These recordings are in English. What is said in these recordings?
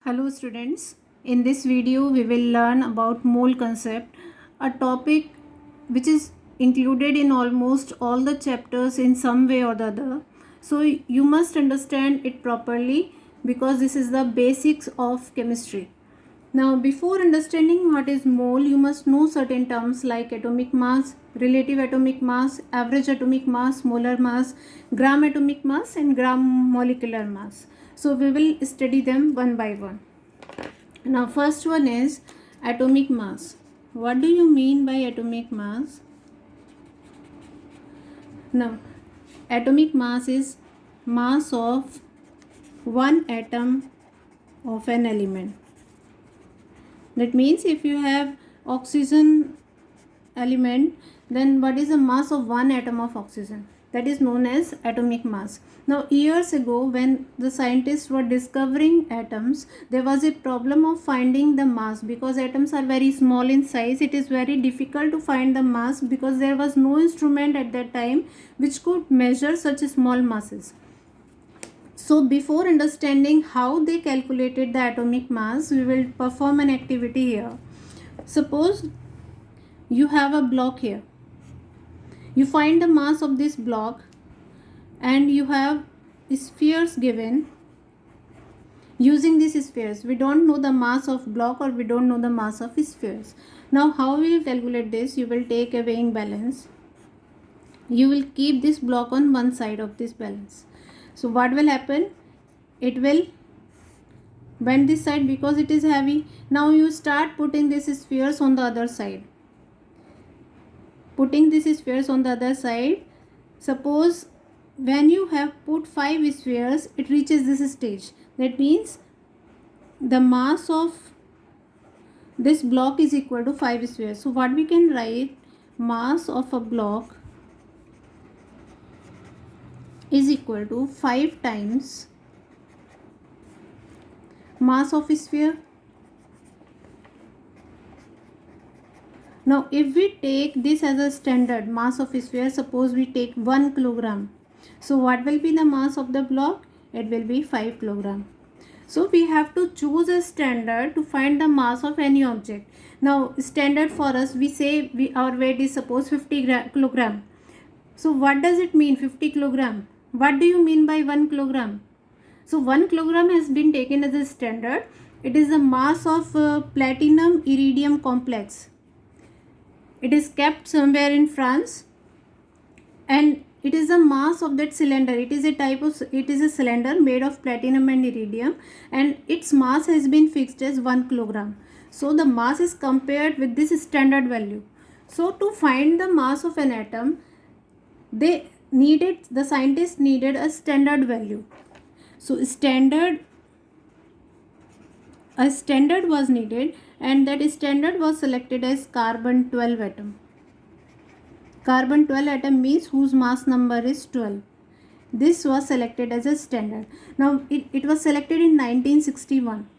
Hello students, in this video we will learn about mole concept, a topic which is included in almost all the chapters in some way or the other. So you must understand it properly because this is the basics of chemistry. Now before understanding what is mole, you must know certain terms like atomic mass, relative atomic mass, average atomic mass, molar mass, gram atomic mass and gram molecular mass. So we will study them one by one. Now first one is atomic mass. What do you mean by atomic mass? Now atomic mass is mass of one atom of an element. That means if you have oxygen element, then what is the mass of one atom of oxygen? That is known as atomic mass. Now years ago, when the scientists were discovering atoms, there was a problem of finding the mass because atoms are very small in size. It is very difficult to find the mass because there was no instrument at that time which could measure such small masses. So before understanding how they calculated the atomic mass, we will perform an activity here. Suppose you have a block here. You find the mass of this block and you have spheres given. Using these spheres, we don't know the mass of block or we don't know the mass of spheres. Now how will you calculate this? You will take a weighing balance. You will keep this block on one side of this balance. So what will happen? It will bend this side because it is heavy. Now you start putting these spheres on the other side. Putting these spheres on the other side. Suppose when you have put 5 spheres, it reaches this stage. That means the mass of this block is equal to 5 spheres. So what we can write? Mass of a block is equal to 5 times mass of a sphere. Now if we take this as a standard mass of a sphere, suppose we take 1 kilogram. So what will be the mass of the block? It will be 5 kilogram. So we have to choose a standard to find the mass of any object. Now standard for us, we say our weight is suppose 50 kilogram. So what does it mean 50 kilogram? What do you mean by 1 kilogram? So 1 kilogram has been taken as a standard. It is the mass of platinum iridium complex. It is kept somewhere in France and it is the mass of that cylinder. It is a cylinder made of platinum and iridium and its mass has been fixed as 1 kilogram. So the mass is compared with this standard value. So to find the mass of an atom, the scientists needed a standard value. So a standard was needed and that standard was selected as carbon 12 atom. Carbon 12 atom means whose mass number is 12. This was selected as a standard. Now it was selected in 1961.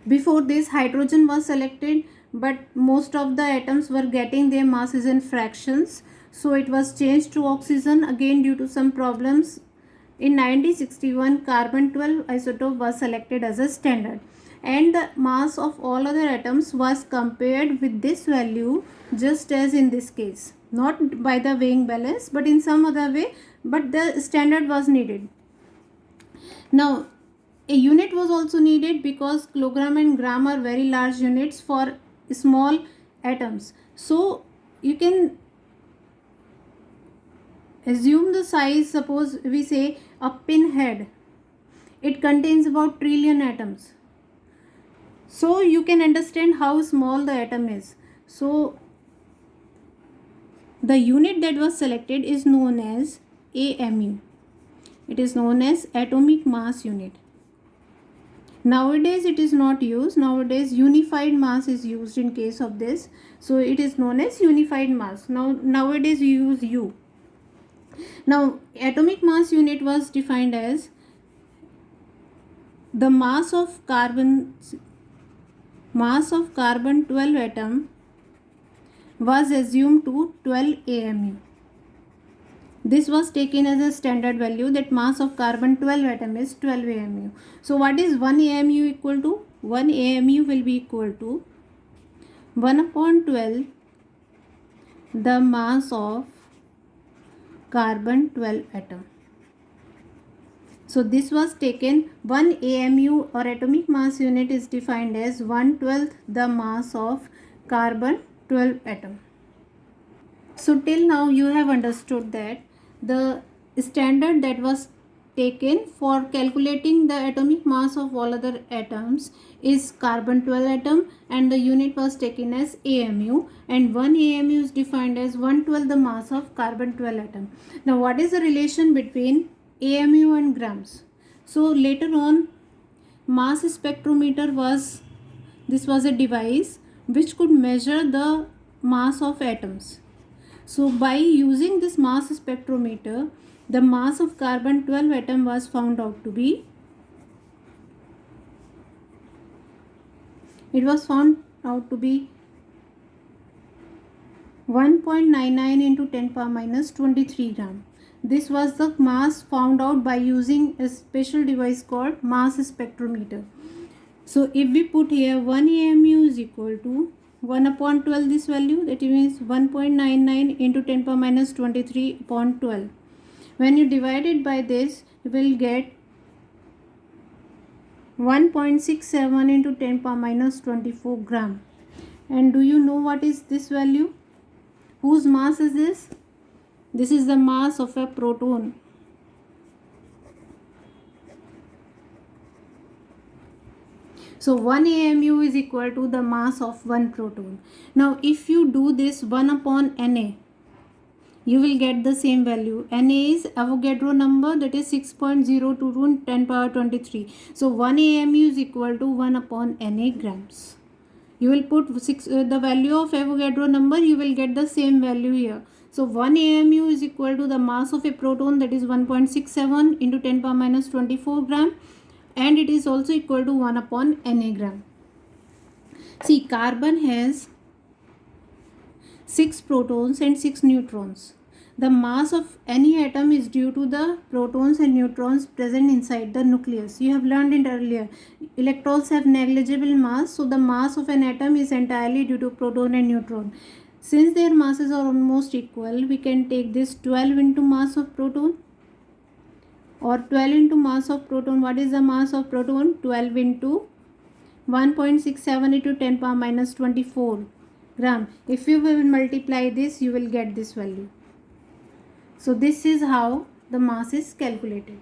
Before this, hydrogen was selected, but most of the atoms were getting their masses in fractions. So it was changed to oxygen again due to some problems. In 1961, carbon 12 isotope was selected as a standard and the mass of all other atoms was compared with this value just as in this case. Not by the weighing balance but in some other way, but the standard was needed. Now a unit was also needed because kilogram and gram are very large units for small atoms. So you can assume the size. Suppose we say a pinhead, it contains about trillion atoms. So you can understand how small the atom is. So the unit that was selected is known as AMU. It is known as atomic mass unit. Nowadays it is not used. Nowadays unified mass is used in case of this. So it is known as unified mass. Nowadays we use U. Now atomic mass unit was defined as the mass of carbon 12 atom was assumed to 12 AMU. This was taken as a standard value, that mass of carbon 12 atom is 12 AMU. So what is 1 AMU equal to? 1 AMU will be equal to 1 upon 12 the mass of carbon 12 atom. So this was taken, 1 AMU or atomic mass unit is defined as 1/12 the mass of carbon 12 atom. So till now you have understood that the standard that was taken for calculating the atomic mass of all other atoms is carbon 12 atom, and the unit was taken as AMU, and 1 AMU is defined as 1/12 the mass of carbon 12 atom. Now what is the relation between AMU and grams? So later on, mass spectrometer was a device which could measure the mass of atoms. So by using this mass spectrometer, the mass of carbon 12 atom was found out to be, it was found out to be 1.99 into 10 power minus 23 gram. This was the mass found out by using a special device called mass spectrometer. So if we put here 1 AMU is equal to 1 upon 12 this value, that means 1.99 into 10 power minus 23 upon 12. When you divide it by this, you will get 1.67 into 10 power minus 24 gram. And do you know what is this value? Whose mass is this? This is the mass of a proton. So 1 AMU is equal to the mass of 1 proton. Now if you do this 1 upon Na, you will get the same value. Na is Avogadro number, that is 6.02 to 10 power 23. So 1 AMU is equal to 1 upon Na grams. You will put the value of Avogadro number, you will get the same value here. So 1 AMU is equal to the mass of a proton, that is 1.67 into 10 power minus 24 gram, and it is also equal to 1 upon Na gram. See, carbon has 6 protons and 6 neutrons. The mass of any atom is due to the protons and neutrons present inside the nucleus. You have learned it earlier. Electrons have negligible mass, so the mass of an atom is entirely due to proton and neutron. Since their masses are almost equal, we can take this 12 into mass of proton, or 12 into mass of proton. What is the mass of proton? 12 into 1.67 into 10 power minus 24 gram. If you will multiply this, you will get this value. So this is how the mass is calculated.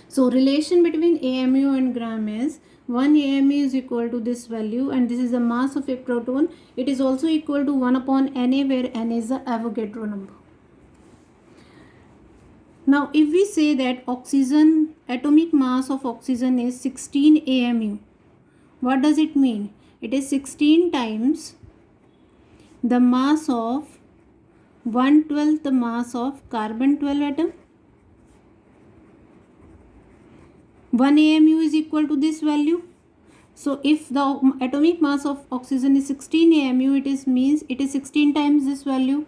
So relation between AMU and gram is 1 AMU is equal to this value, and this is the mass of a proton. It is also equal to 1 upon Na, where Na is the Avogadro number. Now if we say that oxygen, atomic mass of oxygen is 16 AMU, what does it mean? It is 16 times the mass of 1/12 the mass of carbon 12 atom. 1 AMU is equal to this value. So if the atomic mass of oxygen is 16 AMU, it means it is 16 times this value.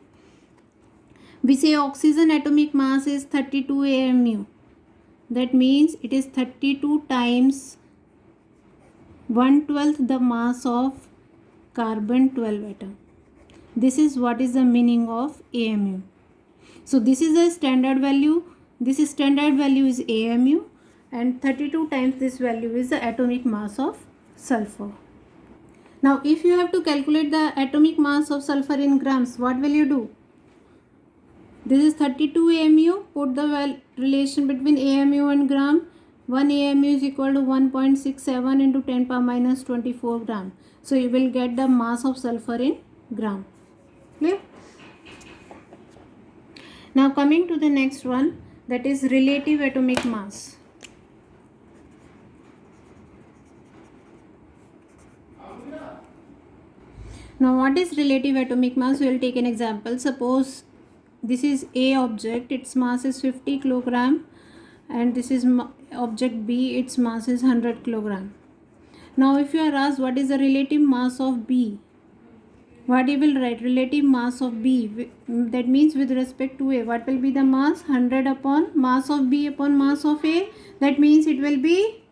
We say oxygen atomic mass is 32 AMU. That means it is 32 times 1/12 the mass of carbon 12 atom. This is what is the meaning of AMU. So this is a standard value. This standard value is AMU, and 32 times this value is the atomic mass of sulfur. Now if you have to calculate the atomic mass of sulfur in grams, what will you do? This is 32 AMU. Put the relation between AMU and gram. 1 AMU is equal to 1.67 into 10 power minus 24 gram. So you will get the mass of sulfur in gram. Clear? Now coming to the next one, that is relative atomic mass. Now what is relative atomic mass? We will take an example. Suppose this is A object, its mass is 50 kilogram, and this is object B, its mass is 100 kilogram. Now if you are asked what is the relative mass of B, What you will write? Relative mass of B. That means with respect to A. What will be the mass? 100 upon mass of B upon mass of A. That means it will be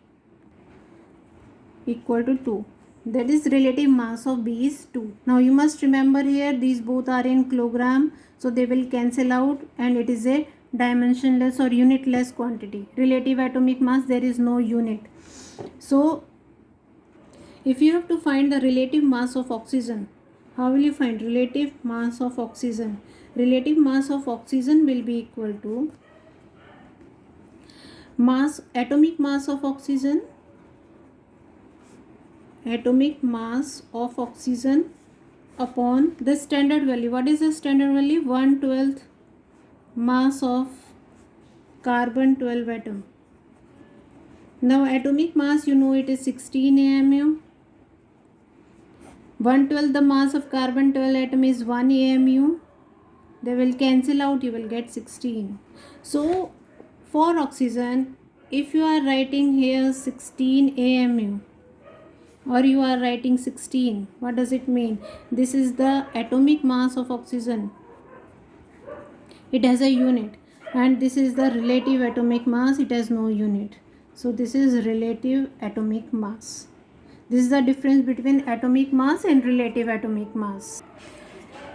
equal to 2. That is relative mass of B is 2. Now you must remember here these both are in kilogram. So they will cancel out and it is a dimensionless or unitless quantity. Relative atomic mass, there is no unit. So if you have to find the relative mass of oxygen, how will you find relative mass of oxygen? Relative mass of oxygen will be equal to atomic mass of oxygen, upon the standard value. What is the standard value? 1/12 mass of carbon 12 atom. Now atomic mass, you know, it is 16 AMU. 1/12 the mass of carbon 12 atom is 1 AMU. They will cancel out, you will get 16. So for oxygen, if you are writing here 16 AMU or you are writing 16, what does it mean? This is the atomic mass of oxygen. It has a unit, and this is the relative atomic mass. It has no unit. So this is relative atomic mass. This is the difference between atomic mass and relative atomic mass.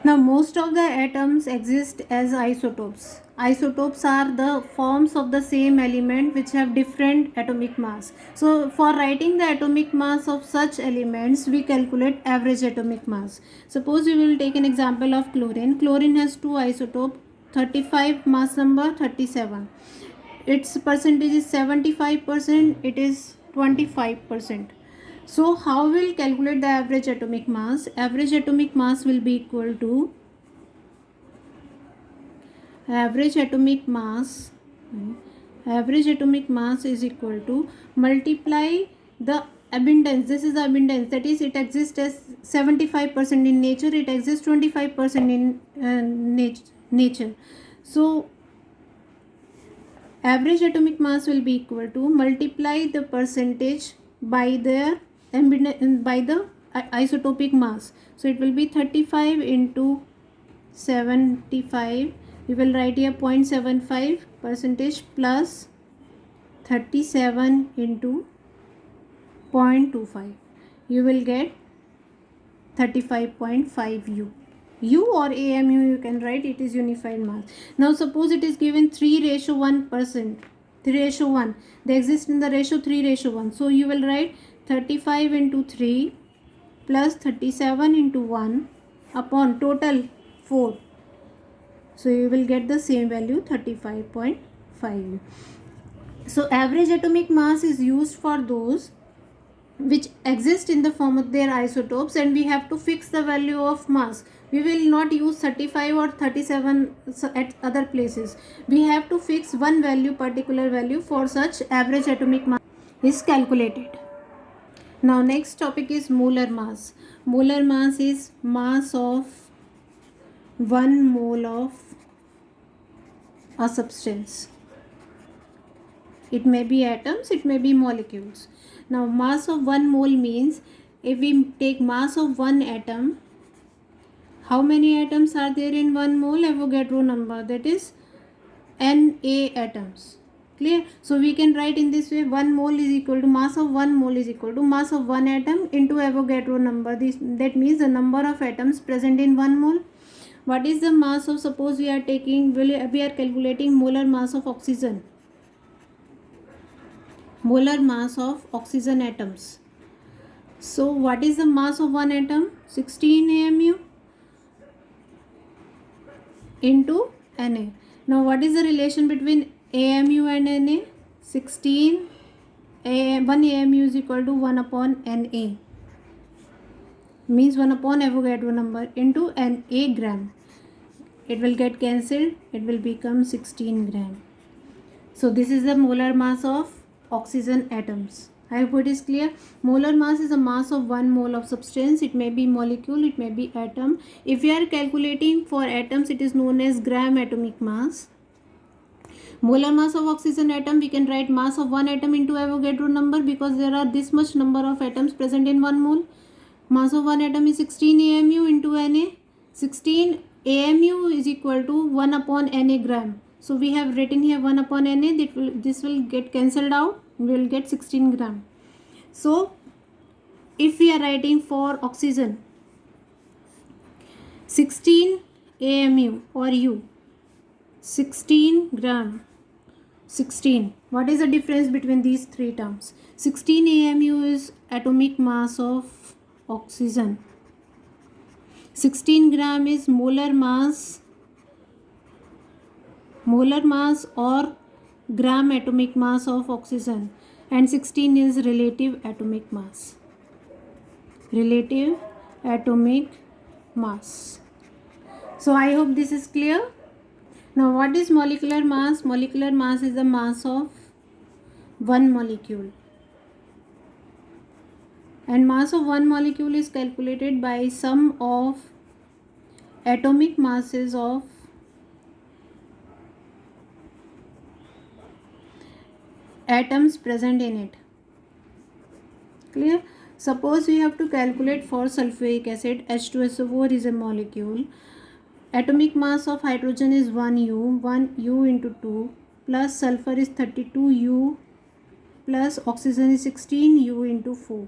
Now most of the atoms exist as isotopes. Isotopes are the forms of the same element which have different atomic mass. So for writing the atomic mass of such elements, we calculate average atomic mass. Suppose we will take an example of chlorine. Chlorine has two isotopes, 35 mass number, 37. Its percentage is 75%, it is 25%. So how will calculate the average atomic mass? Average atomic mass will be equal to average atomic mass is equal to multiply the abundance. This is the abundance, that is it exists as 75% in nature, it exists 25% in nature. So average atomic mass will be equal to multiply the percentage by the isotopic mass. So it will be 35 into 75. We will write here 0.75 percentage plus 37 into 0.25. You will get 35.5 U or AMU you can write, it is unified mass. Now suppose it is given 3:1%, 3:1. They exist in the ratio 3:1. So you will write 35 into 3 plus 37 into 1 upon total 4. So you will get the same value, 35.5. So average atomic mass is used for those which exist in the form of their isotopes, and we have to fix the value of mass. We will not use 35 or 37 at other places. We have to fix one value, particular value, for such average atomic mass is calculated. Now next topic is molar mass. Molar mass is mass of 1 mole of a substance. It may be atoms, it may be molecules. Now mass of 1 mole means if we take mass of one atom, how many atoms are there in 1 mole? Avogadro number, that is Na atoms. Clear? So we can write in this way, 1 mole is equal to mass of 1 mole is equal to mass of one atom into Avogadro number. That means the number of atoms present in 1 mole. What is the mass of, suppose we are calculating molar mass of oxygen. Molar mass of oxygen atoms. So what is the mass of one atom? 16 AMU into Na. Now what is the relation between AMU and Na? 16 1 AMU is equal to 1 upon Na. Means 1 upon Avogadro number into Na gram. It will get cancelled. It will become 16 gram. So this is the molar mass of oxygen atoms. I hope it is clear. Molar mass is a mass of 1 mole of substance. It may be molecule, it may be atom. If we are calculating for atoms, it is known as gram atomic mass. Molar mass of oxygen atom, we can write mass of one atom into Avogadro number, because there are this much number of atoms present in 1 mole. Mass of one atom is 16 AMU into Na. 16 AMU is equal to 1 upon Na gram. So we have written here 1 upon Na. This will get cancelled out. We will get 16 gram. So if we are writing for oxygen, 16 AMU or U, 16 gram. 16. What is the difference between these three terms? 16 AMU is atomic mass of oxygen. 16 gram is molar mass or gram atomic mass of oxygen, and 16 is relative atomic mass. Relative atomic mass. So I hope this is clear. Now what is molecular mass? Molecular mass is the mass of one molecule. And mass of one molecule is calculated by sum of atomic masses of atoms present in it. Clear? Suppose we have to calculate for sulfuric acid. H2SO4 is a molecule. Atomic mass of hydrogen is 1U. 1U into 2 plus sulfur is 32U plus oxygen is 16U into 4.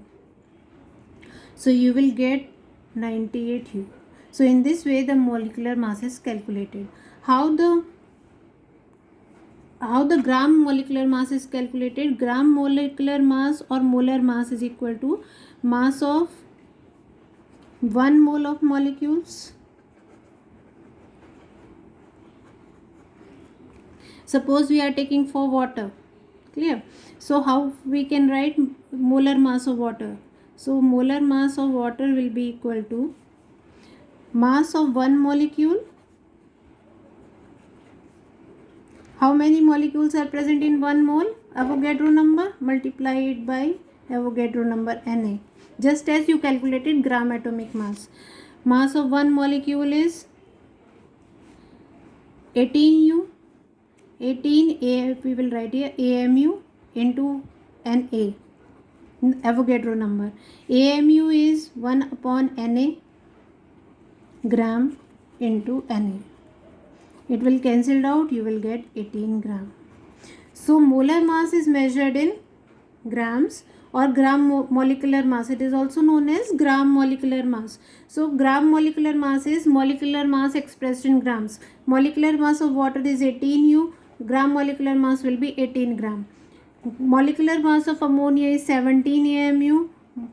So you will get 98U. So in this way the molecular mass is calculated. How the gram molecular mass is calculated? Gram molecular mass or molar mass is equal to mass of 1 mole of molecules. Suppose we are taking for water. Clear? So how we can write molar mass of water? So molar mass of water will be equal to mass of one molecule. How many molecules are present in 1 mole? Avogadro number, multiply it by Avogadro number Na. Just as you calculated gram atomic mass. Mass of one molecule is 18U. 18 we will write here AMU into Na. Avogadro number. AMU is 1 upon Na gram into Na. It will cancelled out. You will get 18 gram. So molar mass is measured in grams or gram molecular mass. It is also known as gram molecular mass. So gram molecular mass is molecular mass expressed in grams. Molecular mass of water is 18U. Gram molecular mass will be 18 gram. Molecular mass of ammonia is 17 AMU.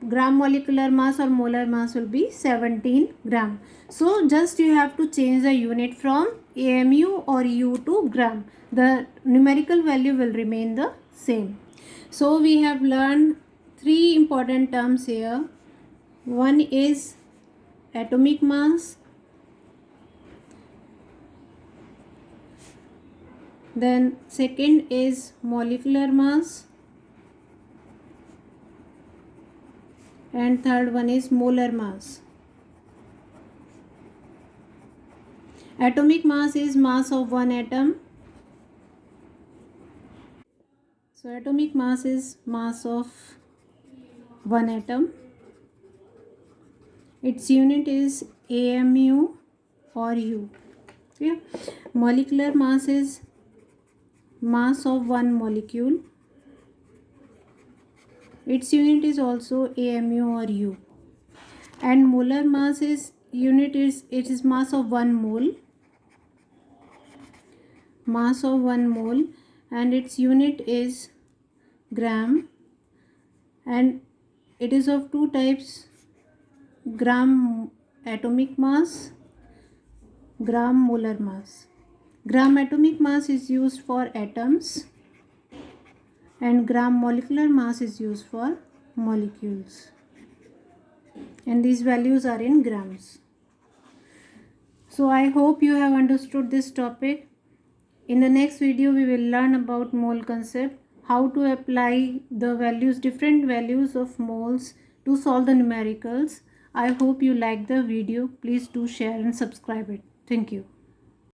Gram molecular mass or molar mass will be 17 gram. So just you have to change the unit from AMU or U to gram. The numerical value will remain the same. So we have learned three important terms here. One is atomic mass, then second is molecular mass, and third one is molar mass. Atomic mass is mass of one atom. So atomic mass is mass of one atom. Its unit is AMU or U. Okay. Molecular mass is mass of one molecule. Its unit is also AMU or U. And molar mass is mass of 1 mole. Mass of 1 mole, and its unit is gram, and it is of two types: gram atomic mass, gram molar mass. Gram atomic mass is used for atoms and gram molecular mass is used for molecules, and these values are in grams. So I hope you have understood this topic. In the next video we will learn about mole concept, how to apply the values, different values of moles to solve the numericals. I hope you like the video. Please do share and subscribe it. Thank you.